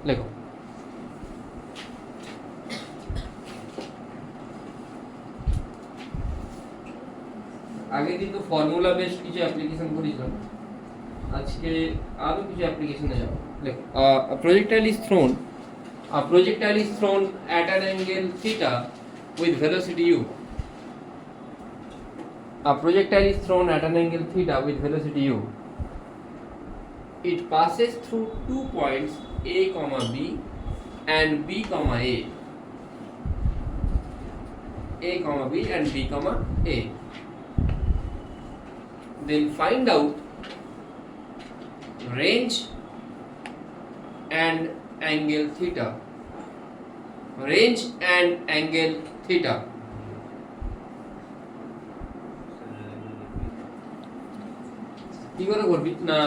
লেখো। আগে কিন্তু ফর্মুলা বেস কিছু অ্যাপ্লিকেশন করেছিলাম, আজকে আরো কিছু অ্যাপ্লিকেশনে যাব। লেখো, projectile is thrown, a projectile is thrown at an angle theta with velocity u. A projectile is thrown at an angle theta with velocity u. It passes through 2 points A, B and B, A. A, B and B, A. Then find out range and angle theta. Range and angle theta. কি করে করবি না,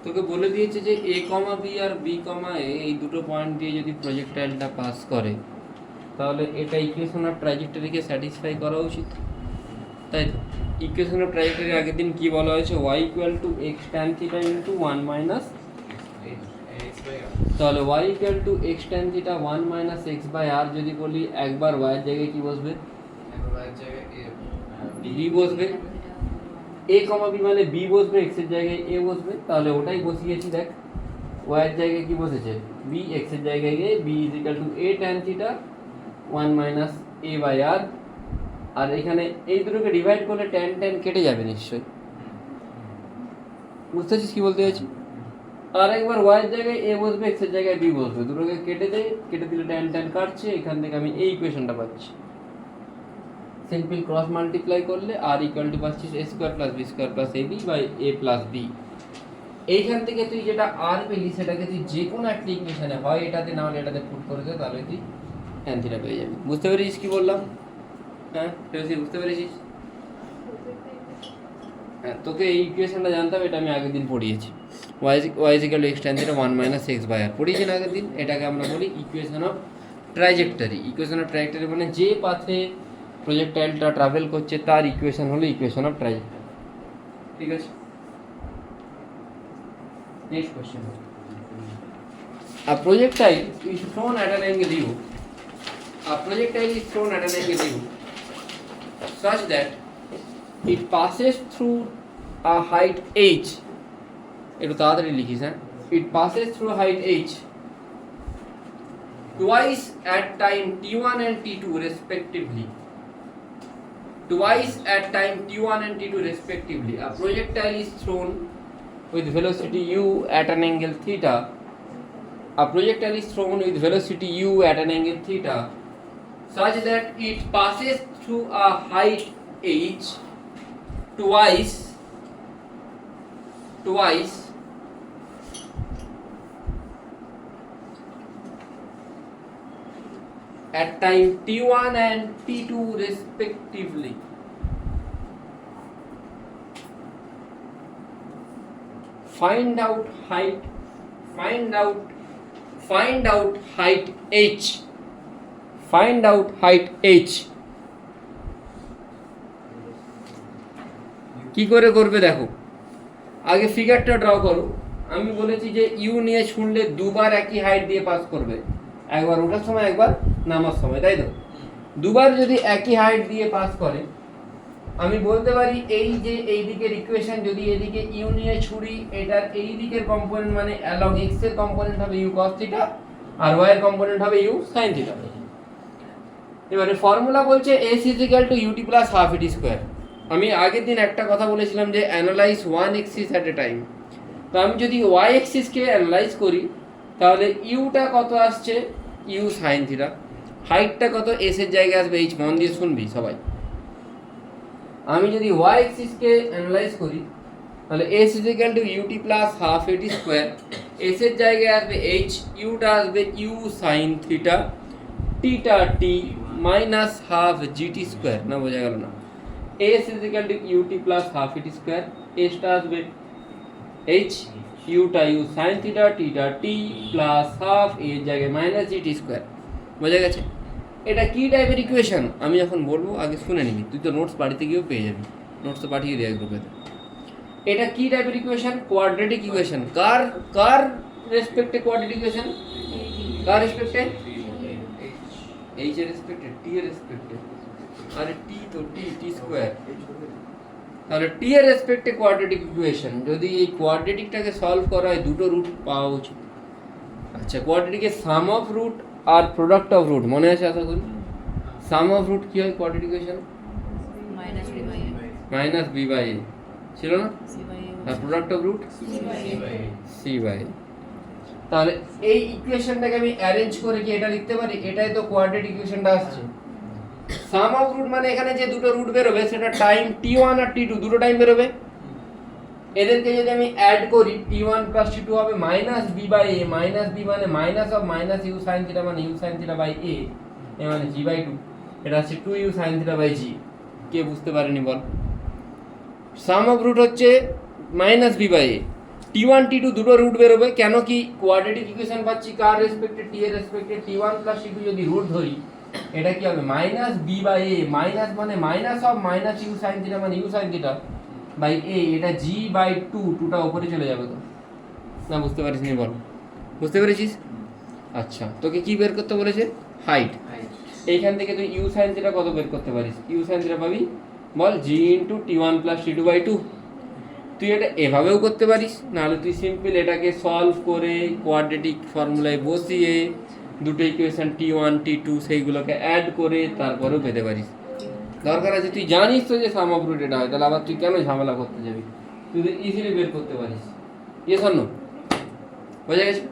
তোকে বলে দিয়েছে যে A, B R B, A এই দুটো পয়েন্ট দিয়ে যদি প্রজেক্টাইলটা পাস করে তাহলে এটা ইকুয়েশন অফ ট্র্যাজেক্টরিকে স্যাটিসফাই করা উচিত, তাই তো? ইকুয়েশন অফ ট্র্যাজেক্টরি আগের দিন কি বলা হয়েছে, y = x tan theta into 1 minus, তাহলে y = x tan theta 1 minus x by r যদি বলি, একবার y এর জায়গায় কি বসবে, b বসবে, a, b মানে b বসবে, x এর জায়গায় a বসবে, তাহলে ওটাই বসিয়েছি। দেখ y এর জায়গায় কি বসেছে b, x এর জায়গায় a, b = a tan theta 1 minus a by r, আর এখানে এই দুটোকে ডিভাইড করলে tan tan কেটে যাবে নিশ্চয়ই, বুঝতে পারছিস কি বলতে চাইছি? আর একবার y এর জায়গায় a বসবে, x এর জায়গায় b বসবে, দুটোকে কেটে দিলে tan tan কাটছে, এখান থেকে আমি এই ইকুয়েশনটা পাচ্ছি। সিম্পল ক্রস মাল্টিপ্লাই করলে r = পাচ্ছিস a² + b² + ab by a + b। এইখান থেকে তুই যেটা r পেলি সেটাকে তুই যে কোনো একটা ইকুয়েশনে হয় এটাতে না হলে এটাতে পুট করে দে, তাহলে তুই tan থিটা পেয়ে যাবি। বুঝতে পেরেছিস কি বললাম? হ্যাঁ বুঝতে পেরেছিস? হ্যাঁ, তোকে এই ইকুয়েশনটা জানতে হবে, এটা আমি আগের দিন পড়িয়েছি। y = x tan theta 1 minus x by r পড়িয়েছি না আগের দিন। এটাকে আমরা বলি equation of trajectory. Equation of trajectory মানে যে পাথে প্রজেক্টাইলটা ট্রাভেল করছে তার ইকুয়েশন হলো ইকুয়েশন অফ ট্র্যাজেক্টরি। ঠিক আছে, next question. A projectile is thrown at an angle u. A projectile is thrown at an angle u such that it passes through a height h. একটু তাড়াতাড়ি লিখিস, হ্যাঁ। It passes through height h twice at time t1 and t2 respectively. Twice at time t1 and t2 respectively. A projectile is thrown with velocity u at an angle theta. A projectile is thrown with velocity u at an angle theta such that it passes through a height h twice at time t1 and t2 respectively. Find out height h. Find out height h. কি করে করবে দেখো, আগে ফিগারটা draw করো। আমি বলেছি যে you নিয়ে ছুঁড়লে দুবার একই হাইট দিয়ে পাস করবে, একবার ওঠার সময় একবার নামার সময়, তাই তো? দুবার যদি একই হাইট দিয়ে পাস করে, আমি বলতে পারি এই যে এই দিকের ইকুয়েশন যদি এদিকে ইউ নিয়ে ছুড়ি, এটার এই দিকের কম্পোনেন্ট মানে অ্যালং এক্স এর কম্পোনেন্ট হবে ইউ cos থিটা আর ওয়াই এর কম্পোনেন্ট হবে ইউ sin থিটা। এবারে ফর্মুলা বলছে s = ut + half it square। আমি আগের দিন একটা কথা বলেছিলাম যে analyse one axis at a time. তো আমি যদি ওয়াই এক্সিসকে অ্যানালাইজ করি তাহলে ইউটা কত আসছে, ইউ sin থিটা, হাইটটা কত, এস এর জায়গায় আসবে এইচ। মন দিয়ে শুনবি সবাই। আমি যদি ওয়াই এক্সিসকে অ্যানালাইজ করি তাহলে s = ut + half it square, S এর জায়গায় আসবে এইচ, ইউটা আসবে ইউ sin থিটা, টিটা T minus half g t square. না বোঝা গেল না? s = ut + half it square, এসটা আসবে এইচ, ইউটা ইউ sin থিটা, টিটা টি প্লাস হাফ এর জায়গায় মাইনাস জিটি স্কোয়ার। বোঝা গেছে? এটা কি টাইপের ইকুয়েশন আমি যখন বলবো আগে শুনে নিবি, তুই তো নোটস বাড়িতে গিয়েও পেয়ে যাবি, নোটস তো পাঠিয়ে দেয় গ্রুপে। এটা কি টাইপের ইকুয়েশন? Quadratic equation. কার রেসপেক্টে কোয়াড্রেটিক ইকুয়েশন, কার রেসপেক্টে? এইচ এর রেসপেক্টে, টি এর রেসপেক্টে। আরে টি তো টি স্কয়ার। তাহলে টি এর রেসপেক্টে কোয়াড্রেটিক ইকুয়েশন, যদি এই কোয়াড্রেটিকটাকে সলভ করা হয় দুটো রুট পাওয়া উচিত। আচ্ছা, কোয়াড্রেটিকের সাম অফ রুট আর প্রোডাক্ট অফ রুট মনে আছে আশা করি? সাম অফ রুট কি হয় quadratic equation? Minus B by A ছিল না? আর product of root C by. তাহলে এই ইকুয়েশনটাকে আমি অ্যারেঞ্জ করে কি এটা লিখতে পারি? এটাই তো কোয়াড্রেটিক ইকুয়েশনটা আসছে। সাম অফ রুট মানে এখানে যে দুটো রুট বেরোবে সেটা টাইম t1 আর t2 দুটো টাইম বেরোবে। এদেরকে যদি আমি অ্যাড করি t1 প্লাস t2 হবে minus B by A. Minus B মানে minus of minus U sine theta মানে U sine theta by A, A মানে জি বাই 2। এটা হচ্ছে 2u sine theta by G. কে বুঝতে পারেনি বল? সাম অফ রুট হচ্ছে minus B by A. t1 t2 দুটো রুট বেরোবে। কেন কি কোয়াড্রেটিক ইকুয়েশন পাচ্ছি কার রেসপেক্টে? টি এর রেসপেক্টে। t1 প্লাস t2 যদি রুট ধরি এটা কি হবে? Minus B by A. Minus মানে minus of minus U sine theta মানে U sine theta by A. এটা জি বাই 2, 2টা উপরে চলে যাবে তো না? বুঝতে পারিস নি বল? বুঝতে পেরেছিস? আচ্ছা, তোকে কি বের করতে বলেছে? হাইট। এইখান থেকে তুই ইউ সাইন থিটা কত বের করতে পারিস? ইউ সাইন থিটা পাবি বল G into t1 plus t2 by 2। তুই এটা এভাবেও করতে পারিস, নাহলে তুই সিম্পল এটাকে সলভ করে কোয়াড্রেটিক ফর্মুলায় বসিয়ে দুটো ইকুয়েশন t1 t2 সেইগুলোকে অ্যাড করে তারপরেও পেতে পারিস। দরকার আছে তুই জানিস তো যে সাম অফ রুট এটা হয়, তাহলে আবার তুই কেন ঝামেলা করতে যাবি? তুই তো ইজিলি বের করতে পারিস। ইয়ে শোনো, বোঝা গেছে?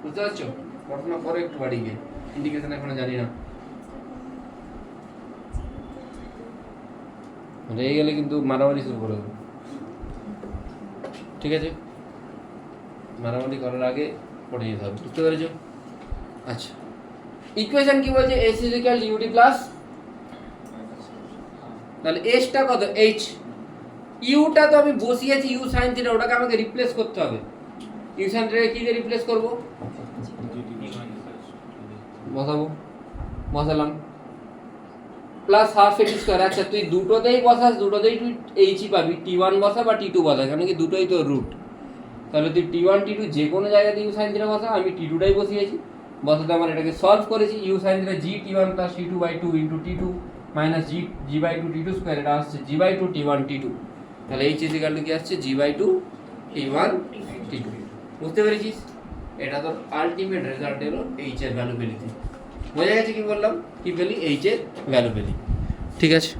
বুঝতে পারছো? পড়াশোনা করো একটু বাড়ি গিয়ে, ইন্ডিকেশন এখনো জানি না। রেগে গেলে কিন্তু মারামারি শুরু করে দেবো, ঠিক আছে? মারামারি করার আগে পড়ে যেতে হবে, বুঝতে পেরেছো? আচ্ছা, ইকুয়েশন কি বলছে? S is equal UD plus, তাহলে এসটা কত? এইচ। ইউটা তো আমি বসিয়েছি ইউ সাইন থিটা, ওটাকে আমাকে রিপ্লেস করতে হবে। ইউ সাইন থিটাকে কি দিয়ে রিপ্লেস করব? বসাবো, বসালাম প্লাস হাফ এটি স্কয়ার। আচ্ছা, তুই দুটোতেই বসাস, দুটোতেই তুই এইচই পাবি। t1 বসা বা t2 বসা, কারণ কি দুটোই তো রুট। তাহলে তুই t1 t2 যে কোনো জায়গাতে ইউ সাইন থিটা বসা। আমি t2টাই বসিয়েছি, বসাতে আমার এটাকে সলভ করেছি। U sine theta G t1 plus t2 by 2 into t2 minus G by 2 t2 square. এটা আসছে জি বাই 2 t1 t2। তাহলে এইচ ইজ ইকুয়াল টু কি আসছে? জি বাই 2 t1 t2। বুঝতে পেরেছিস? এটা তোর আলটিমেট রেজাল্ট এলো এইচ এর ভ্যালু পেলি। বোঝা গেছে কি বললাম? কি পেলি? এইচ এর ভ্যালু পেলি, ঠিক আছে?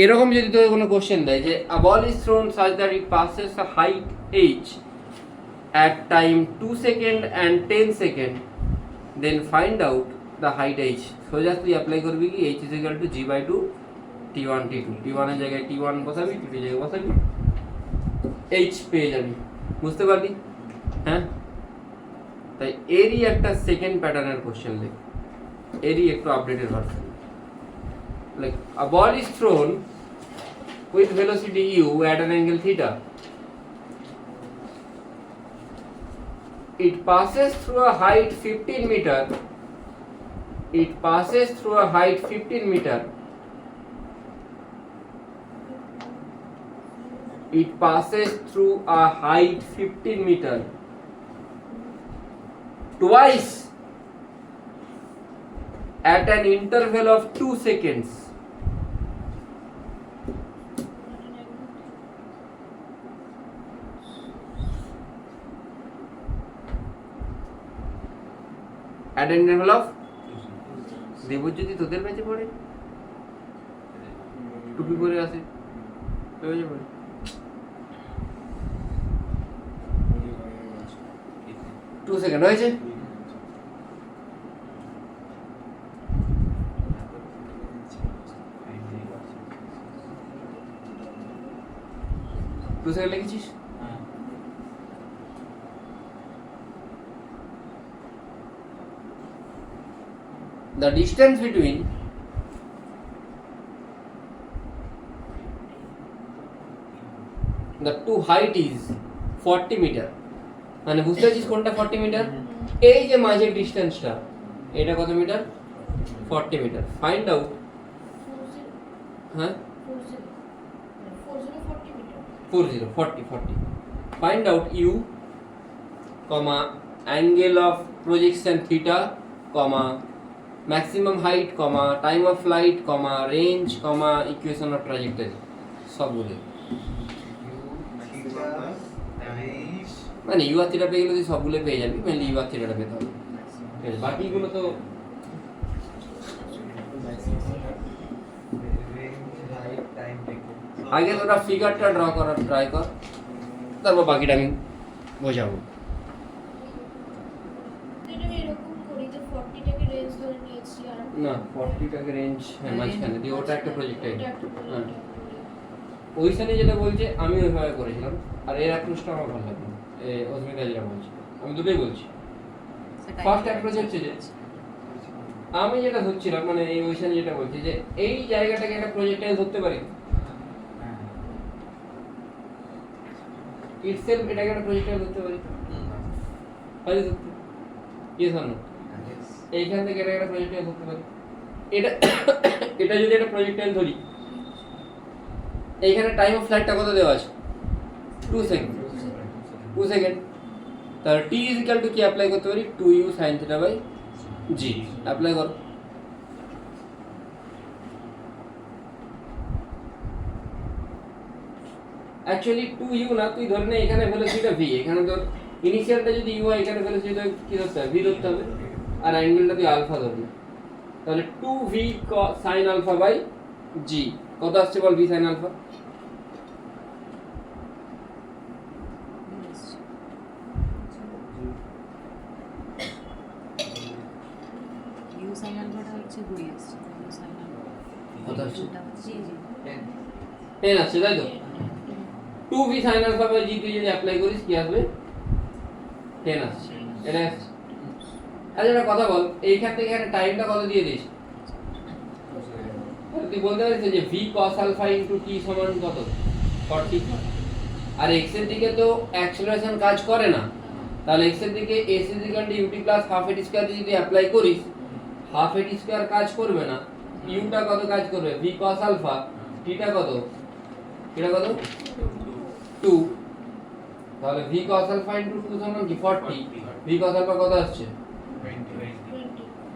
এরকম যদি তোকে কোনো কোশ্চেন দেয় যে a ball is thrown such that it passes a height h at time 2 second and 10 second, then find out the height h. সোজা তুই অ্যাপ্লাই করবি কি h is equal to g by 2 t1 t2। t1 এর জায়গায় t1 বসাবি, t2 এর জায়গায় বসাবি, h পেয়ে যাবি। বুঝতে পারলি? হ্যাঁ, তাই এরই একটা সেকেন্ড প্যাটার্নের কোশ্চেন দেখ, এরই একটু updated version. Like a ball is thrown with velocity u at an angle theta. It passes through a height 15 meter. It passes through a height 15 meter. It passes through a height 15 meter. Twice at an interval of 2 seconds. At an interval of, Debjyoti তোদের ব্যাচে পড়ে, টুপি পরে আসে, 2 second হয়েছে। Two second লিখেছিস? The distance between the two height is 40 meter. মানে বুঝতে পারছিস কোনটা 40 মিটার? এই যে মাঝের ডিসটেন্সটা, এটা কত মিটার? 40 মিটার। ফাইন্ড আউট, হ্যাঁ 40 40 find out u comma angle of projection theta, comma maximum height, comma time of flight, comma range, comma equation of trajectory, সবগুলো মানে ইউ আর থিটা পেয়ে গেলে তুই সবগুলো পেয়ে যাবি, মেনলি ইউ আর থিটাটা পেতে হবে, ঠিক আছে? বাকিগুলো তো আগে তোরা ফিগারটা ড্র করার ট্রাই কর, তারপর বাকিটা আমি বোঝাবো। না 40টাকে রেঞ্জ, হ্যাঁ মাঝখানে দিয়ে ওটা একটা প্রজেক্টাইল, হ্যাঁ ওইখানে যেটা বলছে আমি ওইভাবে করেছিলাম, আর এর অ্যাপ্রোচটা আমার ভালো লাগলো, অস্মিতা যেটা বলছে, আমি দুটোই বলছি। ফার্স্ট অ্যাপ্রোচ হচ্ছে যে আমি যেটা ধরছিলাম, মানে এই ওইখানে যেটা বলছি যে এই জায়গাটাকে একটা প্রজেক্টাইল ধরতে পারি, ইটসেলফ এটাকে একটা প্রজেক্টাইল ধরতে পারি, পারি ধরতে, ইয়েস অর নো? এইখান থেকে এটা একটা প্রজেক্টাইল ধরতে পারি, এটা এটা যদি একটা প্রজেক্টাইল ধরি, এইখানে টাইম অফ ফ্লাইটটা কত দেওয়া আছে? 2 সেকেন্ড, 2 সেকেন্ড, তাহলে t ইজ ইকুয়াল টু কি অ্যাপ্লাই করতে পারি? 2u sin θ by g apply করো। অ্যাকচুয়ালি 2u না, তুই ধরে নে এখানে ভেলোসিটিটা v, এখানে তোর ইনিশিয়ালটা যদি u হয়, এখানে ভেলোসিটিটা কি ধরতে হবে? v ধরতে হবে, আর অ্যাঙ্গেলটা তুই আলফা ধরবি, তাহলে 2v sin alpha by g কত আসছে বল? v sin আলফা কত আসছে? 10 আসছে, তাই তো? 2v sin alpha by g তুই যদি অ্যাপ্লাই করিস কি আসবে? 10 আসছে, এটা আসছে। আচ্ছা একটা কথা বল, এইখান থেকে এখানে টাইমটা কত দিয়ে দিস? তুই বলতে পারিস যে v cos alpha into t সমান কত? 40। আর x এর দিকে তো অ্যাক্সেলারেশন কাজ করে না, তাহলে x এর দিকে s ut plus half at square যদি অ্যাপ্লাই করিস, half at square কাজ করবে না, u টা কত কাজ করবে? v cos আলফা, t টা কত? এটা কত? 2, তাহলে v cos আলফা ইনটু 2 সমান কি? 40। v cos আলফা কত আসছে?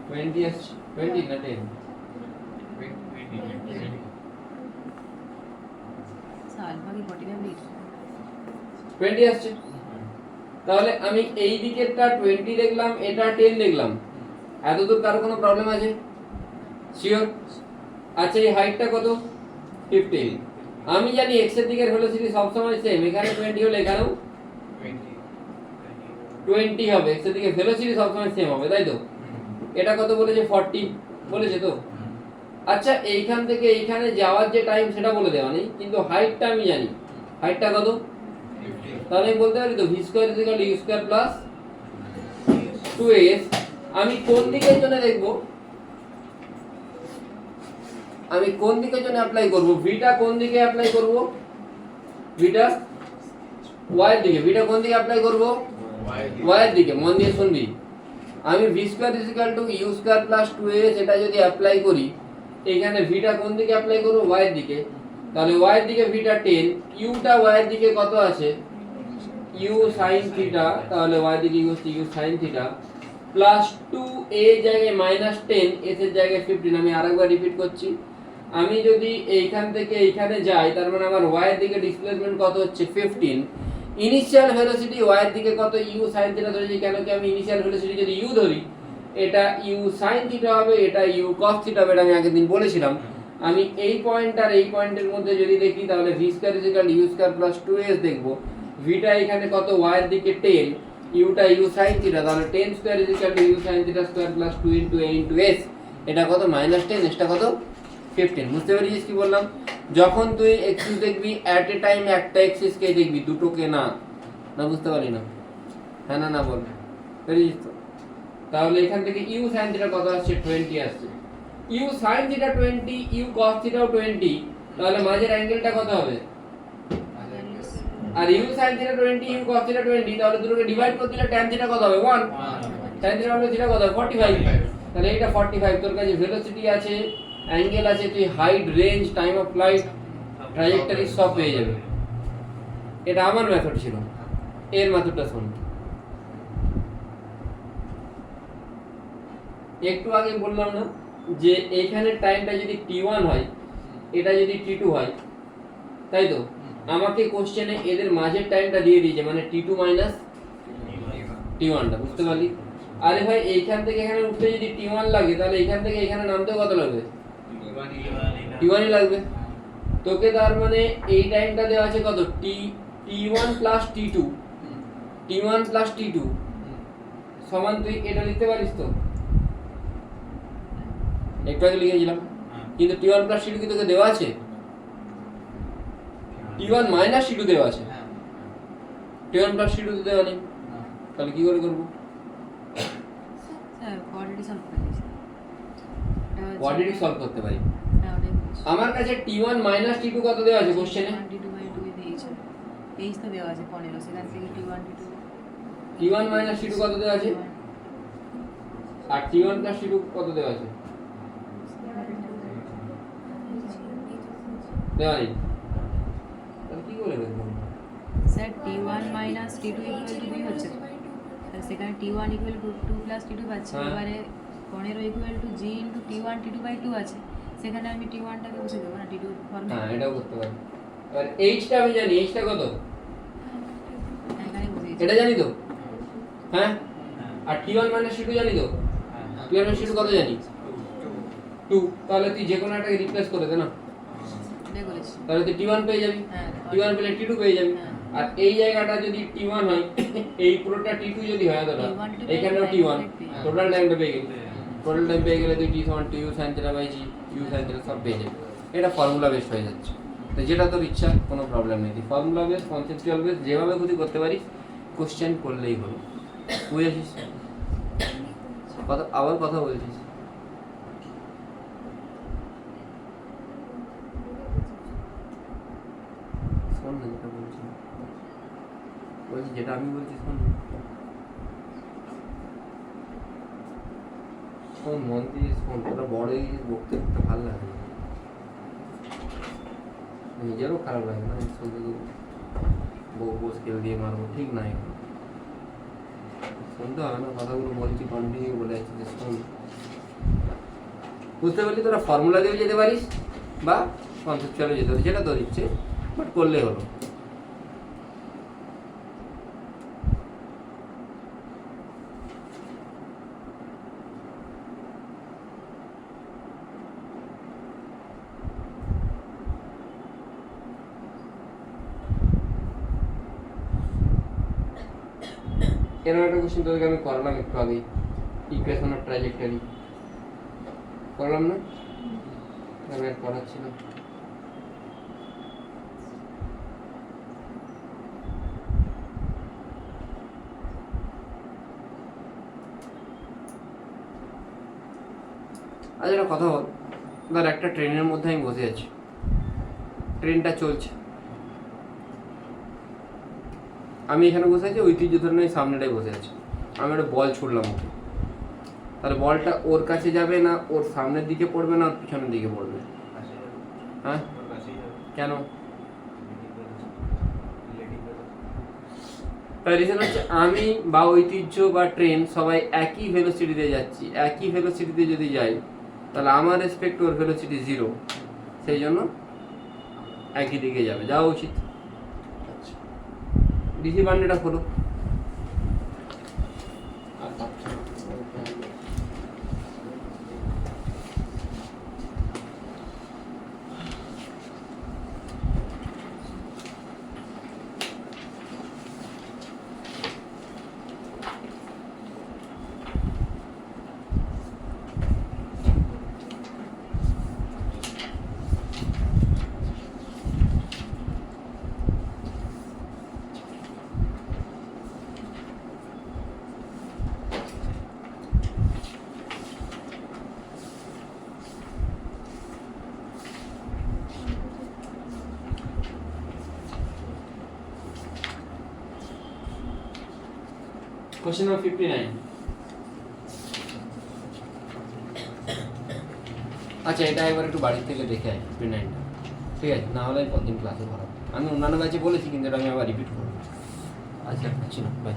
20 আসছে, 20 না 10? 20 আসছে। তাহলে আমি এই দিকেরটা 20 দেখলাম, এটা 10 দেখলাম, এতদূর কারো কোনো প্রবলেম আছে? শিওর? আচ্ছা এই হাইটটা কত? 15। আমি জানি x এর দিকের ভেলোসিটি সব সময় সেম, এখানে 20 হলে এখানেও 20 হবে, x এর দিকে ভেলোসিটি সব সময় সেম হবে, তাই তো? এটা কত বলেছে? 40 বলেছে তো? আচ্ছা এইখান থেকে এইখানে যাওয়ার যে টাইম সেটা বলে দেওয়া নেই, কিন্তু হাইটটা আমি জানি, হাইটটা কত? তাহলে আমি বলতে পারি তো v square is equal to u square plus 2s। আমি কোন দিকের জন্য দেখব? আমি কোন দিকের জন্য অ্যাপ্লাই করব? ভিটা কোন দিকে অ্যাপ্লাই করব? ভিটা y এর দিকে। ভিটা কোন দিকে অ্যাপ্লাই করব? y এর দিকে। মন দিয়ে শুনবি, আমি v square is equal to u square plus 2s এটা যদি অ্যাপ্লাই করি, এখানে ভিটা কোন দিকে অ্যাপ্লাই করব? y এর দিকে। তাহলে y এর দিকে ভিটা 10, u টা y এর দিকে কত আছে? u sin θ, তাহলে y এর দিকে u sin θ প্লাস 2a জায়গায় মাইনাস 10, s এর জায়গায় 15। আমি আরেকবার রিপিট করছি, আমি যদি এইখান থেকে এইখানে যাই, তার মানে আমার y এর দিকে ডিসপ্লেসমেন্ট কত হচ্ছে? 15। ইনিশিয়াল ভেলোসিটি y এর দিকে কত? u sin θ ধরেছি, কেন কি আমি ইনিশিয়াল ভেলোসিটি যদি u ধরি, এটা u sin θ হবে, এটা u cos θ হবে, এটা আমি আগের দিন বলেছিলাম। আমি এই পয়েন্ট আর এই পয়েন্টের মধ্যে যদি দেখি, তাহলে v square is equal to u square plus 2s দেখব। ভিটা এখানে কত? y এর দিকে 10, u টা u sin θ, তাহলে 10 square is equal to u sin θ square plus 2 into a into s, এটা কত? -10, এটা কত? 15। বুঝতে পেরেছিস কি বললাম? যখন তুই এক্সিস দেখবি এট এ টাইম একটা এক্সিস কে দেখবি, দুটোকে না। না বুঝতে পারলি না? হ্যাঁ না না বল, পেরেছিস তো? তাহলে এখান থেকে u sin θ কত আসছে? 20 আসছে। u sin θ 20, u cos θ 20, তাহলে মাঝের অ্যাঙ্গেলটা কত হবে? আর u sin θ 20, u cos θ 20, তাহলে দুটোকে ডিভাইড করে দিলে tan θ কত হবে? 1। tan θ হবে θ কত হবে? 45। তাহলে এটা 45। তোর কাছে ভেলোসিটি আছে, অ্যাঙ্গেল আছে, তুই height, range, time of flight, trajectory সব পেয়ে যাবে। এটা আমার মেথড ছিল, এর মেথডটা শোন। একটু আগে বললাম না যে এইখানে টাইমটা যদি t1 হয়, এটা যদি t2 হয়, তাই তো? আমাকে কোশ্চেনে এদের মাঝের টাইমটা দিয়ে দিয়েছে, মানে t2 মাইনাস t1 টা, বুঝতে পারলি? আরে ভাই এইখান থেকে এখানে উঠতে যদি t1 লাগে, তাহলে এইখান থেকে এখানে নামতেও কত লাগবে? t1 ই লাগবে। তোকে তার মানে এই টাইমটা দেওয়া আছে কত? t1 plus t2, t1 plus t2 সমান, তুই এটা লিখতে পারিস তো? একটু আগে লিখেছিলাম, কিন্তু t1 প্লাস t2 কি তোকে দেওয়া আছে? t1 মাইনাস t2 দেওয়া আছে, t1 প্লাস t2 তো দেওয়া নেই। তাহলে কি করে করবো? স্যার কোয়াড্রেটিক সলভ করে দিয়েছি। কোয়াড্রেটিক সলভ করতে পারি। আমার কাছে t1 মাইনাস t2 কত দেওয়া আছে কোশ্চেনে? t2/2 দিয়েছে। এইচ তো দেওয়া আছে 15, সেখান থেকে t1 t2 t1 minus t2 কত দেওয়া আছে? আর t1 প্লাস t2 কত দেওয়া আছে? দেওয়া নেই। তাহলে কি করে করবো? Sir t1 minus t2 equal to 2 হচ্ছে, আর সেখানে t1 equal to 2 plus t2 পাচ্ছি। এবারে 15 equal to g into t1 t2/2 আছে, সেখানে আমি t1 টাকে বসে দেবো না, t2 ফর্মে। হ্যাঁ, এটাও করতে পারি। আর h টা আমি জানি, h টা কত? এখানে বসে এটা জানি তো? হ্যাঁ। আর t1 মাইনাস t2 জানি তো? t1 মাইনাস t2 কত জানি? 2। তাহলে তুই যে কোনো একটাকে রিপ্লেস করে দে না, এটাই বলেছি। তাহলে তুই t1 পেয়ে যাবি, হ্যাঁ, t1 পেলে t2 পেয়ে যাবি। আর এই জায়গাটা যদি t1 হয়, এই পুরোটা t2 যদি হয়, দাদা এখানেও t1, টোটাল টাইমটা পেয়ে গেলি। টোটাল টাইম পেয়ে গেলে তুই t সমান 2u sin theta by g, u sin theta সব পেয়ে যাবি। এটা ফর্মুলা বেস হয়ে যাচ্ছে। তো যেটা তোর ইচ্ছা, কোনো প্রবলেম নেই। তুই ফর্মুলা বেস, কনসেপচুয়াল বেস যেভাবে খুশি করতে পারিস, কোশ্চেন করলেই হলো। বুঝেছিস? কথা আবার কথা বলছিস? শোন না যেটা বলছি, বলছি যেটা আমি বলছি শোন। শোন, মন দিয়ে শোন। তোরা বড় হয়ে গেছিস, বকতে বকতে ভালো লাগে না। নিজেরও খারাপ লাগে না শুধু বউ স্কেল দিয়ে মারবো, ঠিক নাই। শুনতে হবে না কথাগুলো বলছি, কন্টিনিউ বলে যাচ্ছি যে শোন। বুঝতে পারলি? তোরা ফর্মুলা দিয়েও যেতে পারিস বা কনসেপচুয়ালে যেতে পারিস, যেটা তোর ইচ্ছে, বাট করলে হলো। এরকম একটা কোশ্চেন তোদেরকে আমি করলাম একটু আগেই, ইকুয়েশন অফ ট্র্যাজেক্টরি করলাম না? আমি আর করাচ্ছি না। আজ একটা কথা বল, ধর একটা ট্রেনের মধ্যে আমি বসে আছি, ট্রেনটা চলছে, আমি এখানে বসে আছি, ঐতিহ্য ধরে আমি সামনেটাই বসে আছি। আমি একটা বল ছুড়লাম ওকে, তাহলে বলটা ওর কাছে যাবে না ওর সামনের দিকে পড়বে না ওর পিছনের দিকে পড়বে? হ্যাঁ, কেন? তার রিজন হচ্ছে আমি বা ঐতিহ্য বা ট্রেন সবাই একই ভেলোসিটিতে যাচ্ছি। একই ভেলোসিটিতে যদি যাই, তাহলে আমার রেসপেক্ট ওর ভেলোসিটি 0, সেই জন্য একই দিকে যাবে, যাওয়া উচিত। ডিসি বান্ডেটা খোলো। Question number 59. আচ্ছা, এটা একবার একটু বাড়ির থেকে দেখে আয় 59টা, ঠিক আছে? না হলে পরদিন ক্লাসে করাবো। আমি অন্যান্য ব্যাচে বলেছি, কিন্তু এটা আমি আবার রিপিট করবো। আচ্ছা, না বাই।